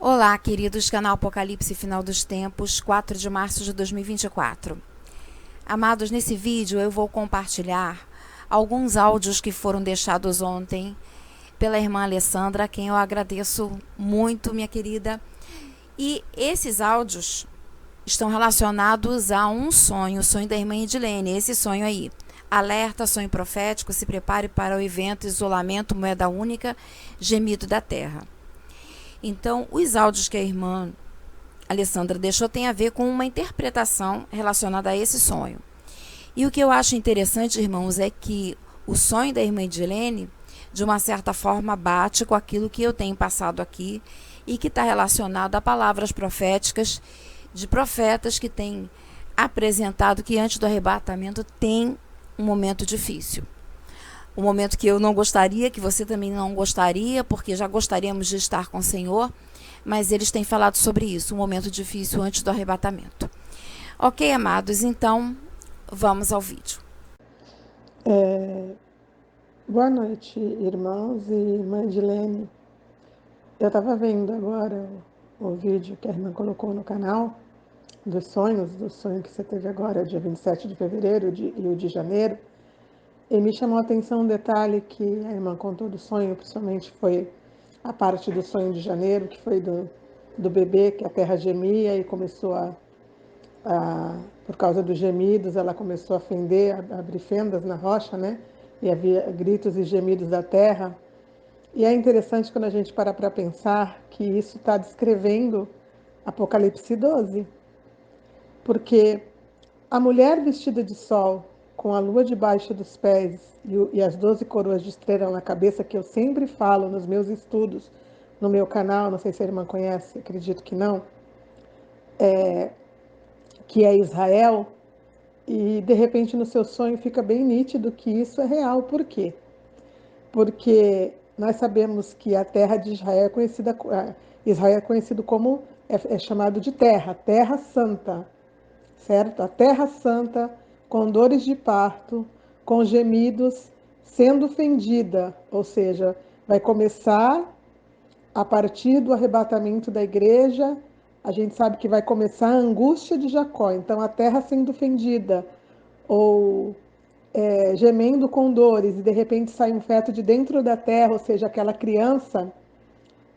Olá, queridos, canal Apocalipse Final dos Tempos, 4 de março de 2024. Amados, nesse vídeo eu vou compartilhar alguns áudios que foram deixados ontem pela irmã Alessandra, a quem eu agradeço muito, minha querida. E esses áudios estão relacionados a um sonho, o sonho da irmã Edilene, esse sonho aí. Alerta, sonho profético, se prepare para o evento, isolamento, moeda única, gemido da terra. Então, os áudios que a irmã Alessandra deixou tem a ver com uma interpretação relacionada a esse sonho. E o que eu acho interessante, irmãos, é que o sonho da irmã Edilene, de uma certa forma, bate com aquilo que eu tenho passado aqui e que está relacionado a palavras proféticas de profetas que têm apresentado que antes do arrebatamento tem um momento difícil. Um momento que eu não gostaria, que você também não gostaria, porque já gostaríamos de estar com o Senhor, mas eles têm falado sobre isso, um momento difícil antes do arrebatamento. Ok, amados, então vamos ao vídeo. Boa noite, irmãos e irmã Edilene. Eu estava vendo agora o vídeo que a irmã colocou no canal do sonho que você teve agora, dia 27 de fevereiro e o de janeiro, e me chamou a atenção um detalhe que a irmã contou do sonho, principalmente foi a parte do sonho de janeiro, que foi do bebê, que a terra gemia e começou por causa dos gemidos, ela começou a fender, a abrir fendas na rocha, né? E havia gritos e gemidos da terra. E é interessante quando a gente para pensar que isso está descrevendo Apocalipse 12, porque a mulher vestida de sol, com a lua debaixo dos pés e as 12 coroas de estrela na cabeça, que eu sempre falo nos meus estudos, no meu canal, não sei se a irmã conhece, acredito que não, que é Israel, e de repente no seu sonho fica bem nítido que isso é real. Por quê? Porque nós sabemos que a terra de Israel é conhecida, Israel é conhecido como, é chamado de terra santa, certo? A terra santa, com dores de parto, com gemidos, sendo fendida, ou seja, vai começar a partir do arrebatamento da igreja, a gente sabe que vai começar a angústia de Jacó, então a terra sendo fendida, ou gemendo com dores, e de repente sai um feto de dentro da terra, ou seja, aquela criança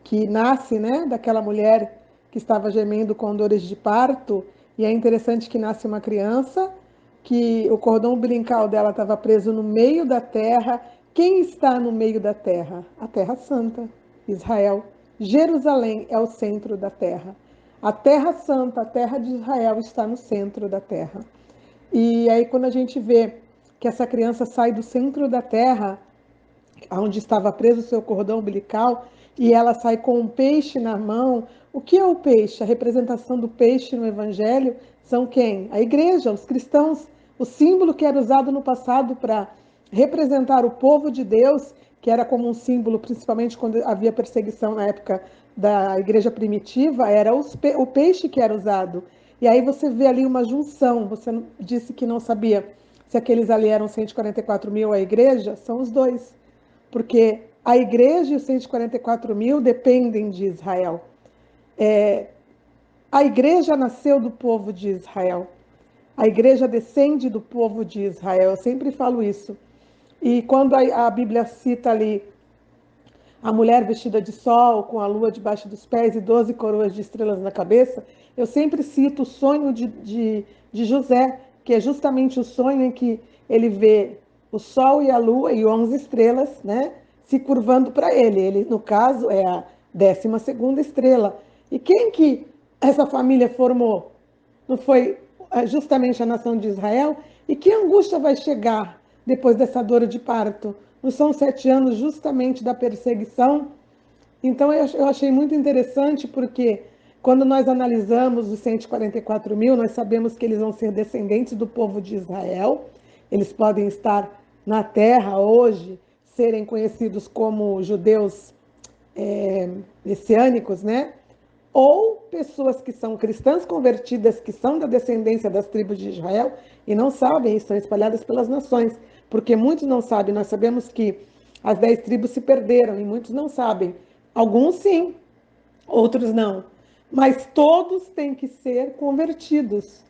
que nasce, né, daquela mulher que estava gemendo com dores de parto, e é interessante que nasce uma criança, que o cordão umbilical dela estava preso no meio da terra. Quem está no meio da terra? A Terra Santa, Israel. Jerusalém é o centro da terra. A Terra Santa, a terra de Israel, está no centro da terra. E aí, quando a gente vê que essa criança sai do centro da terra, onde estava preso o seu cordão umbilical, e ela sai com um peixe na mão. O que é o peixe? A representação do peixe no Evangelho são quem? A igreja, os cristãos. O símbolo que era usado no passado para representar o povo de Deus, que era como um símbolo, principalmente quando havia perseguição na época da igreja primitiva, era o peixe que era usado. E aí você vê ali uma junção. Você disse que não sabia se aqueles ali eram 144 mil a igreja, são os dois, porque a igreja e os 144 mil dependem de Israel. A igreja nasceu do povo de Israel. A igreja descende do povo de Israel. Eu sempre falo isso. E quando a Bíblia cita ali a mulher vestida de sol, com a lua debaixo dos pés e 12 coroas de estrelas na cabeça, eu sempre cito o sonho de José, que é justamente o sonho em que ele vê o sol e a lua e 11 estrelas, né, se curvando para ele. Ele, no caso, é a 12ª estrela. E quem que essa família formou? Não foi justamente a nação de Israel? E que angústia vai chegar depois dessa dor de parto? Não são 7 anos justamente da perseguição? Então eu achei muito interessante, porque quando nós analisamos os 144 mil, nós sabemos que eles vão ser descendentes do povo de Israel. Eles podem estar na terra hoje, serem conhecidos como judeus messiânicos, né? Ou pessoas que são cristãs convertidas, que são da descendência das tribos de Israel e não sabem, estão espalhadas pelas nações, porque muitos não sabem. Nós sabemos que as 10 tribos se perderam e muitos não sabem. Alguns sim, outros não. Mas todos têm que ser convertidos.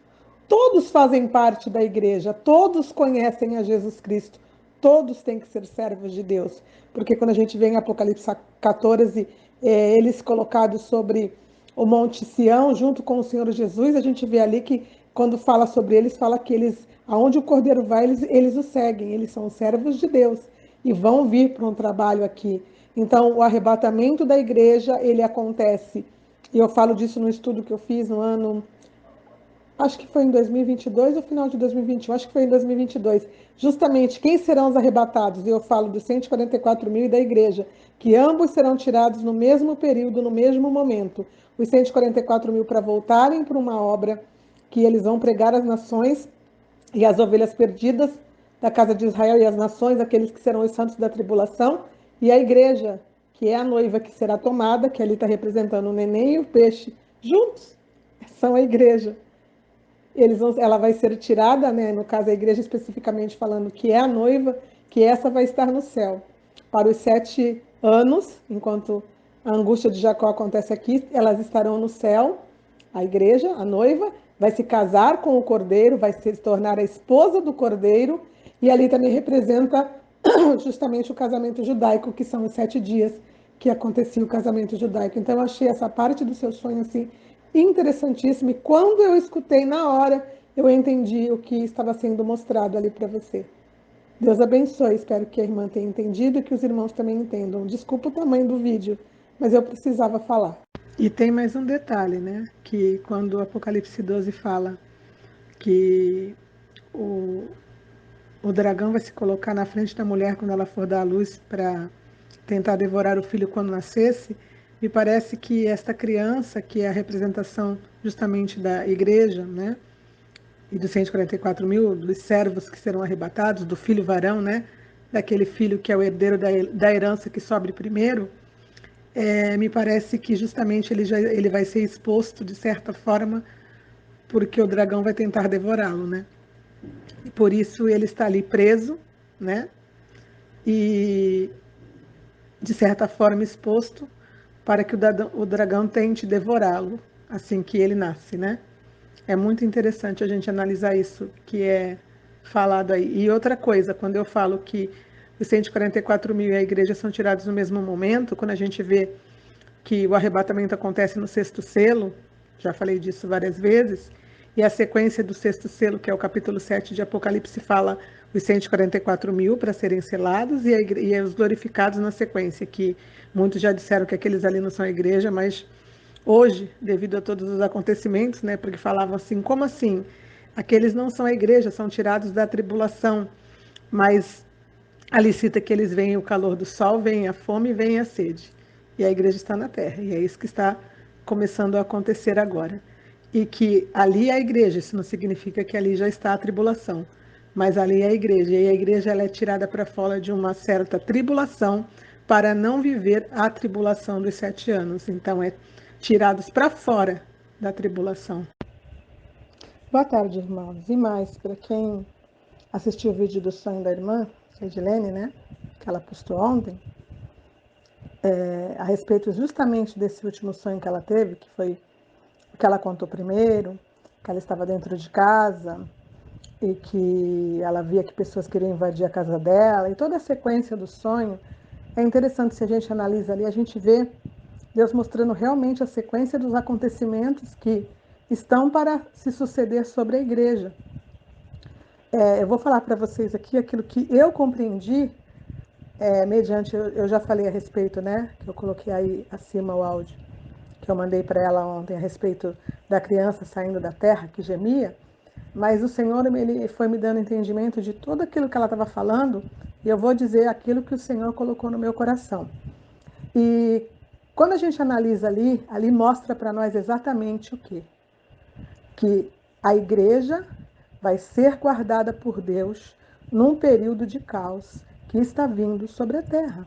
Todos fazem parte da igreja, todos conhecem a Jesus Cristo, todos têm que ser servos de Deus. Porque quando a gente vê em Apocalipse 14, eles colocados sobre o Monte Sião, junto com o Senhor Jesus, a gente vê ali que, quando fala sobre eles, fala que eles, aonde o Cordeiro vai, eles o seguem, eles são servos de Deus e vão vir para um trabalho aqui. Então, o arrebatamento da igreja, ele acontece, e eu falo disso no estudo que eu fiz no ano, acho que foi em 2022 ou final de 2021, acho que foi em 2022, justamente quem serão os arrebatados, e eu falo dos 144 mil e da igreja, que ambos serão tirados no mesmo período, no mesmo momento, os 144 mil para voltarem para uma obra que eles vão pregar às nações, e as ovelhas perdidas da casa de Israel e as nações, aqueles que serão os santos da tribulação, e a igreja, que é a noiva que será tomada, que ali está representando o neném e o peixe, juntos, são a igreja. Ela vai ser tirada, né? No caso a igreja especificamente falando que é a noiva, que essa vai estar no céu para os 7 anos, enquanto a angústia de Jacó acontece aqui, elas estarão no céu. A igreja, a noiva, vai se casar com o cordeiro, vai se tornar a esposa do cordeiro, e ali também representa justamente o casamento judaico, que são os 7 dias que acontecia o casamento judaico. Então eu achei essa parte do seu sonho assim interessantíssima, e quando eu escutei na hora, eu entendi o que estava sendo mostrado ali para você. Deus abençoe, espero que a irmã tenha entendido e que os irmãos também entendam. Desculpa o tamanho do vídeo, mas eu precisava falar. E tem mais um detalhe, né? Que quando o Apocalipse 12 fala que o, o dragão vai se colocar na frente da mulher quando ela for dar à luz para tentar devorar o filho quando nascesse, me parece que esta criança, que é a representação justamente da igreja, né, e dos 144 mil, dos servos que serão arrebatados, do filho varão, né, daquele filho que é o herdeiro da herança que sobe primeiro, me parece que justamente ele vai ser exposto de certa forma, porque o dragão vai tentar devorá-lo, né? E por isso ele está ali preso, né? E de certa forma exposto para que o dragão tente devorá-lo assim que ele nasce, né? É muito interessante a gente analisar isso que é falado aí. E outra coisa, quando eu falo que os 144 mil e a igreja são tirados no mesmo momento, quando a gente vê que o arrebatamento acontece no sexto selo, já falei disso várias vezes, e a sequência do sexto selo, que é o capítulo 7 de Apocalipse, fala os 144 mil para serem selados e os glorificados na sequência, que muitos já disseram que aqueles ali não são a igreja, mas hoje, devido a todos os acontecimentos, né, porque falavam assim, como assim? Aqueles não são a igreja, são tirados da tribulação, mas ali cita que eles veem o calor do sol, veem a fome e veem a sede. E a igreja está na terra. E é isso que está começando a acontecer agora. E que ali é a igreja, isso não significa que ali já está a tribulação. Mas ali é a igreja. E a igreja ela é tirada para fora de uma certa tribulação para não viver a tribulação dos 7 anos. Então, é tirados para fora da tribulação. Boa tarde, irmãos. E mais, para quem assistiu o vídeo do sonho da irmã, Edilene, né? Que ela postou ontem, a respeito justamente desse último sonho que ela teve, que foi o que ela contou primeiro, que ela estava dentro de casa e que ela via que pessoas queriam invadir a casa dela, e toda a sequência do sonho. É interessante, se a gente analisa ali, a gente vê Deus mostrando realmente a sequência dos acontecimentos que estão para se suceder sobre a igreja. Eu vou falar para vocês aqui aquilo que eu compreendi, mediante, eu já falei a respeito, né, que eu coloquei aí acima o áudio, que eu mandei para ela ontem a respeito da criança saindo da terra, que gemia, mas o Senhor ele foi me dando entendimento de tudo aquilo que ela estava falando, e eu vou dizer aquilo que o Senhor colocou no meu coração. E quando a gente analisa ali mostra para nós exatamente o quê? Que a igreja vai ser guardada por Deus num período de caos que está vindo sobre a terra.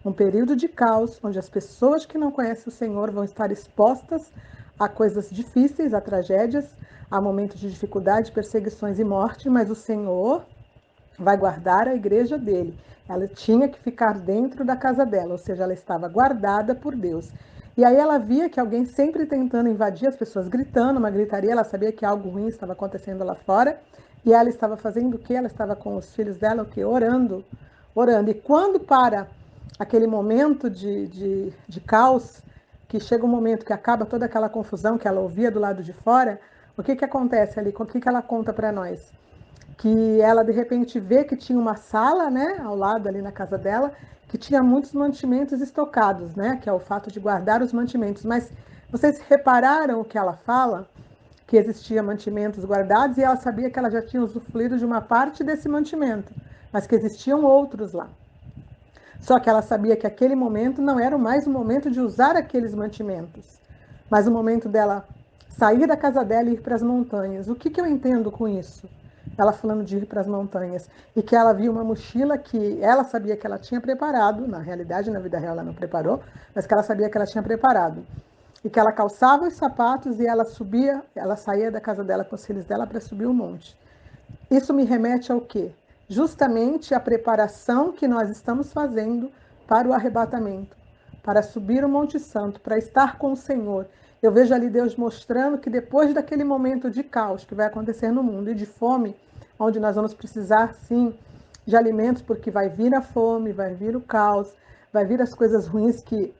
Um período de caos onde as pessoas que não conhecem o Senhor vão estar expostas a coisas difíceis, a tragédias, a momentos de dificuldade, perseguições e morte, mas o Senhor vai guardar a igreja dele. Ela tinha que ficar dentro da casa dela, ou seja, ela estava guardada por Deus. E aí ela via que alguém sempre tentando invadir, as pessoas gritando, uma gritaria, ela sabia que algo ruim estava acontecendo lá fora, e ela estava fazendo o quê? Ela estava com os filhos dela, o quê? Orando, orando. E quando para aquele momento de caos, que chega um momento que acaba toda aquela confusão que ela ouvia do lado de fora, o que que acontece ali? O que que ela conta para nós? Que ela de repente vê que tinha uma sala, né, ao lado ali na casa dela, que tinha muitos mantimentos estocados, né, que é o fato de guardar os mantimentos. Mas vocês repararam o que ela fala? Que existia mantimentos guardados e ela sabia que ela já tinha usufruído de uma parte desse mantimento, mas que existiam outros lá. Só que ela sabia que aquele momento não era mais o momento de usar aqueles mantimentos, mas o momento dela sair da casa dela e ir para as montanhas. O que que eu entendo com isso? Ela falando de ir para as montanhas. E que ela viu uma mochila que ela sabia que ela tinha preparado, na realidade, na vida real ela não preparou, mas que ela sabia que ela tinha preparado. E que ela calçava os sapatos e ela subia, ela saía da casa dela com os filhos dela para subir o monte. Isso me remete ao quê? Justamente a preparação que nós estamos fazendo para o arrebatamento, para subir o Monte Santo, para estar com o Senhor. Eu vejo ali Deus mostrando que depois daquele momento de caos que vai acontecer no mundo e de fome, onde nós vamos precisar sim de alimentos, porque vai vir a fome, vai vir o caos, vai vir as coisas ruins que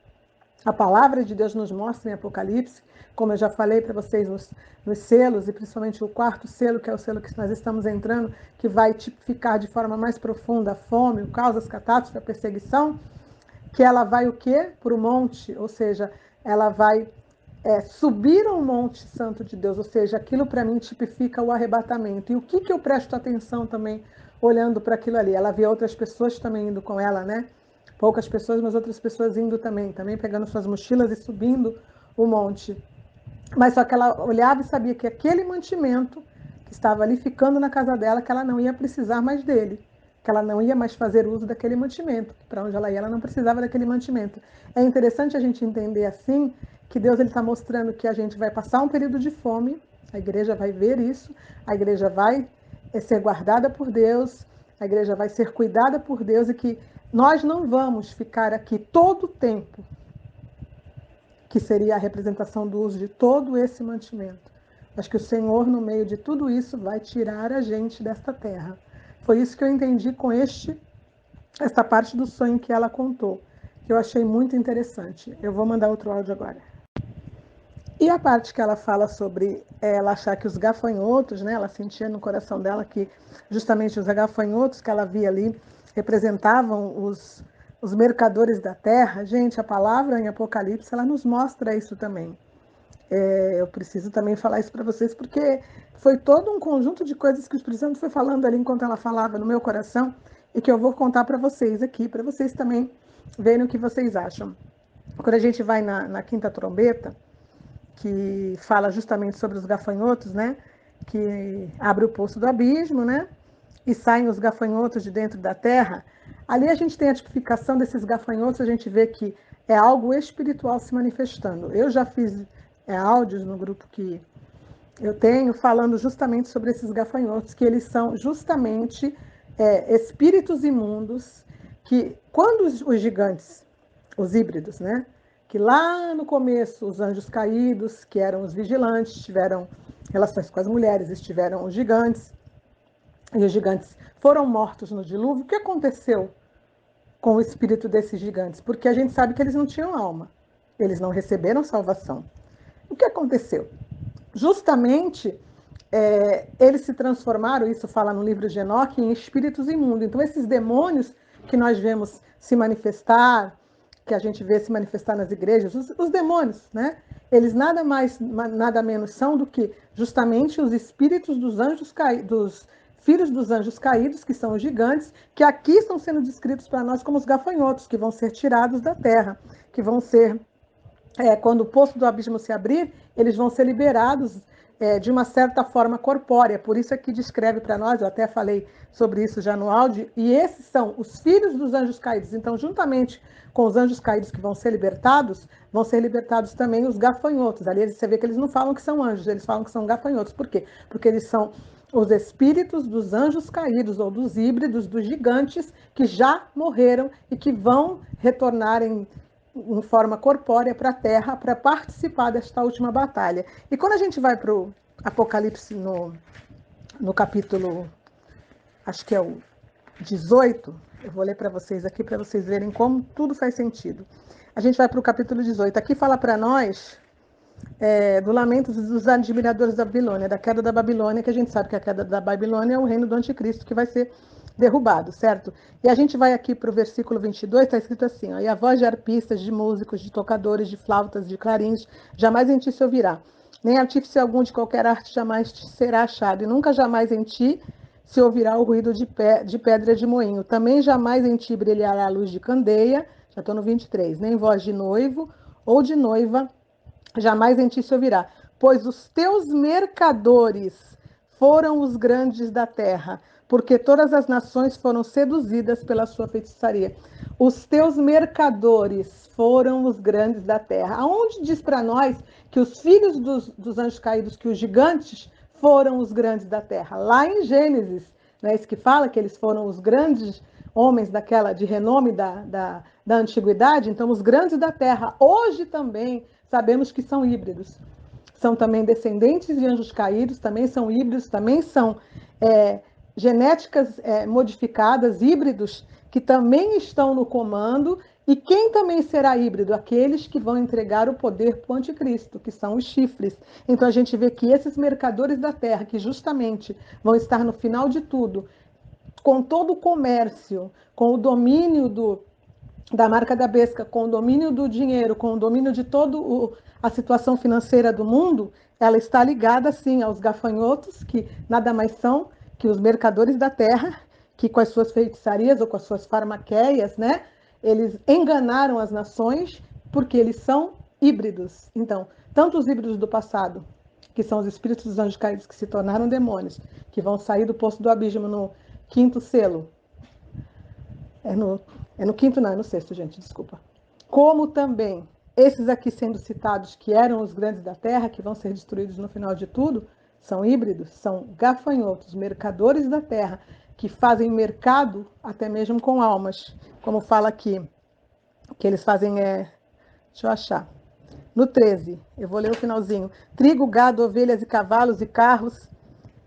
a palavra de Deus nos mostra em Apocalipse, como eu já falei para vocês nos selos, e principalmente o quarto selo, que é o selo que nós estamos entrando, que vai tipificar de forma mais profunda a fome, o caos, as catástrofes, a perseguição, que ela vai o quê? Para o monte, ou seja, ela vai subir ao monte santo de Deus, ou seja, aquilo para mim tipifica o arrebatamento. E o que eu presto atenção também olhando para aquilo ali? Ela via outras pessoas também indo com ela, né? Poucas pessoas, mas outras pessoas indo também pegando suas mochilas e subindo o monte. Mas só que ela olhava e sabia que aquele mantimento que estava ali ficando na casa dela, que ela não ia precisar mais dele, que ela não ia mais fazer uso daquele mantimento. Para onde ela ia, ela não precisava daquele mantimento. É interessante a gente entender assim que Deus está mostrando que a gente vai passar um período de fome, a igreja vai ver isso, a igreja vai ser guardada por Deus, a igreja vai ser cuidada por Deus e que nós não vamos ficar aqui todo o tempo, que seria a representação do uso de todo esse mantimento. Mas que o Senhor, no meio de tudo isso, vai tirar a gente desta terra. Foi isso que eu entendi com esta parte do sonho que ela contou, que eu achei muito interessante. Eu vou mandar outro áudio agora. E a parte que ela fala sobre ela achar que os gafanhotos, né, ela sentia no coração dela que justamente os gafanhotos que ela via ali representavam os mercadores da terra. Gente, a palavra em Apocalipse, ela nos mostra isso também. Eu preciso também falar isso para vocês, porque foi todo um conjunto de coisas que o Espírito Santo foi falando ali enquanto ela falava no meu coração e que eu vou contar para vocês aqui, para vocês também verem o que vocês acham. Quando a gente vai na quinta trombeta, que fala justamente sobre os gafanhotos, né? Que abre o poço do abismo, né? E saem os gafanhotos de dentro da terra. Ali a gente tem a tipificação desses gafanhotos, a gente vê que é algo espiritual se manifestando. Eu já fiz áudios no grupo que eu tenho falando justamente sobre esses gafanhotos, que eles são justamente espíritos imundos que, quando os gigantes, os híbridos, né? Que lá no começo os anjos caídos, que eram os vigilantes, tiveram relações com as mulheres, estiveram os gigantes, e os gigantes foram mortos no dilúvio. O que aconteceu com o espírito desses gigantes? Porque a gente sabe que eles não tinham alma, eles não receberam salvação. O que aconteceu? Justamente eles se transformaram, isso fala no livro de Enoque, em espíritos imundos. Então esses demônios que nós vemos se manifestar, que a gente vê se manifestar nas igrejas, os demônios, né? Eles nada mais, nada menos são do que justamente os espíritos dos anjos caídos, dos filhos dos anjos caídos, que são os gigantes, que aqui estão sendo descritos para nós como os gafanhotos, que vão ser tirados da terra, que vão ser, quando o poço do abismo se abrir, eles vão ser liberados de uma certa forma corpórea. Por isso aqui descreve para nós, eu até falei sobre isso já no áudio, e esses são os filhos dos anjos caídos. Então, juntamente com os anjos caídos que vão ser libertados também os gafanhotos. Ali você vê que eles não falam que são anjos, eles falam que são gafanhotos. Por quê? Porque eles são os espíritos dos anjos caídos, ou dos híbridos, dos gigantes, que já morreram e que vão retornar em forma corpórea para a Terra para participar desta última batalha. E quando a gente vai para o Apocalipse no capítulo, acho que é o 18, eu vou ler para vocês aqui para vocês verem como tudo faz sentido. A gente vai para o capítulo 18. Aqui fala para nós do lamento dos admiradores da Babilônia, da queda da Babilônia, que a gente sabe que a queda da Babilônia é o reino do anticristo que vai ser derrubado, certo? E a gente vai aqui para o versículo 22, está escrito assim, ó, e a voz de arpistas, de músicos, de tocadores, de flautas, de clarins, jamais em ti se ouvirá, nem artífice algum de qualquer arte jamais te será achado, e nunca jamais em ti se ouvirá o ruído de pedra de moinho. Também jamais em ti brilhará a luz de candeia, já estou no 23, nem voz de noivo ou de noiva, jamais em ti se ouvirá, pois os teus mercadores foram os grandes da terra, porque todas as nações foram seduzidas pela sua feitiçaria. Os teus mercadores foram os grandes da terra. Aonde diz para nós que os filhos dos anjos caídos, que os gigantes, foram os grandes da terra? Lá em Gênesis, não é isso que fala que eles foram os grandes homens daquela de renome da antiguidade? Então, os grandes da terra, hoje também sabemos que são híbridos. São também descendentes de anjos caídos, também são híbridos, também são genéticas modificadas, híbridos, que também estão no comando. E quem também será híbrido? Aqueles que vão entregar o poder para o anticristo, que são os chifres. Então a gente vê que esses mercadores da terra, que justamente vão estar no final de tudo, com todo o comércio, com o domínio da marca da besta, com o domínio do dinheiro, com o domínio de toda a situação financeira do mundo, ela está ligada, sim, aos gafanhotos, que nada mais são que os mercadores da terra, que com as suas feitiçarias ou com as suas farmaqueias, né, eles enganaram as nações, porque eles são híbridos. Então, tanto os híbridos do passado, que são os espíritos dos anjos caídos que se tornaram demônios, que vão sair do poço do abismo no quinto selo, é no quinto, não, é no sexto, gente, desculpa. Como também esses aqui sendo citados, que eram os grandes da terra, que vão ser destruídos no final de tudo, são híbridos, são gafanhotos, mercadores da terra, que fazem mercado até mesmo com almas. Como fala aqui, que eles fazem, deixa eu achar. No 13, eu vou ler o finalzinho. Trigo, gado, ovelhas e cavalos e carros,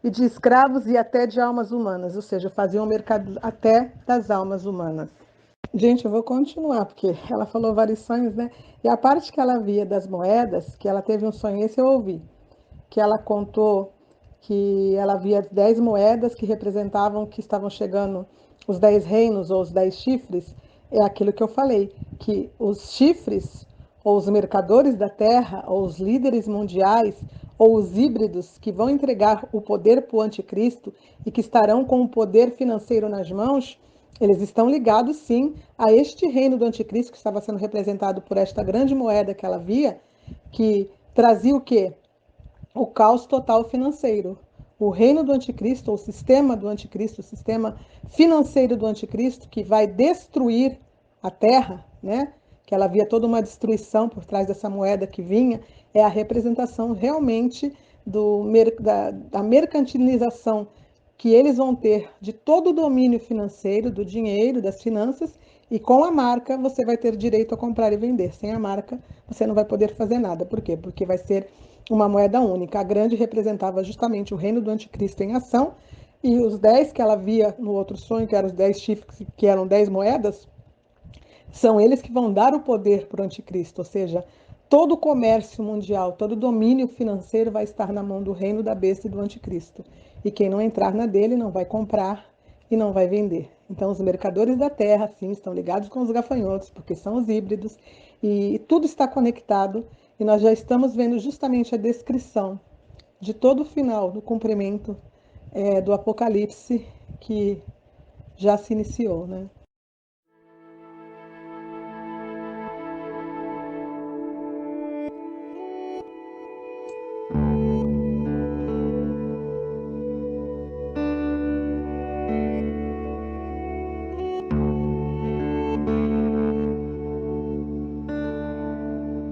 e de escravos e até de almas humanas, ou seja, faziam mercado até das almas humanas. Gente, eu vou continuar, porque ela falou vários sonhos, né? E a parte que ela via das moedas, que ela teve um sonho, esse eu ouvi, que ela contou que ela via 10 moedas que representavam que estavam chegando os 10 reinos ou os 10 chifres. É aquilo que eu falei, que os chifres, ou os mercadores da terra, ou os líderes mundiais, ou os híbridos que vão entregar o poder para o anticristo e que estarão com o poder financeiro nas mãos, eles estão ligados, sim, a este reino do anticristo que estava sendo representado por esta grande moeda que ela via, que trazia o quê? O caos total financeiro. O reino do anticristo, o sistema do anticristo, o sistema financeiro do anticristo, que vai destruir a terra, né? Que ela via toda uma destruição por trás dessa moeda que vinha, é a representação realmente da mercantilização que eles vão ter de todo o domínio financeiro, do dinheiro, das finanças, e com a marca você vai ter direito a comprar e vender. Sem a marca você não vai poder fazer nada. Por quê? Porque vai ser uma moeda única. A grande representava justamente o reino do anticristo em ação, e os 10 que ela via no outro sonho, que eram os 10 chifres, que eram 10 moedas, são eles que vão dar o poder para o anticristo, ou seja, todo o comércio mundial, todo o domínio financeiro vai estar na mão do reino da besta e do anticristo. E quem não entrar na dele não vai comprar e não vai vender. Então, os mercadores da terra, sim, estão ligados com os gafanhotos, porque são os híbridos, e tudo está conectado, e nós já estamos vendo justamente a descrição de todo o final do cumprimento do Apocalipse que já se iniciou, né?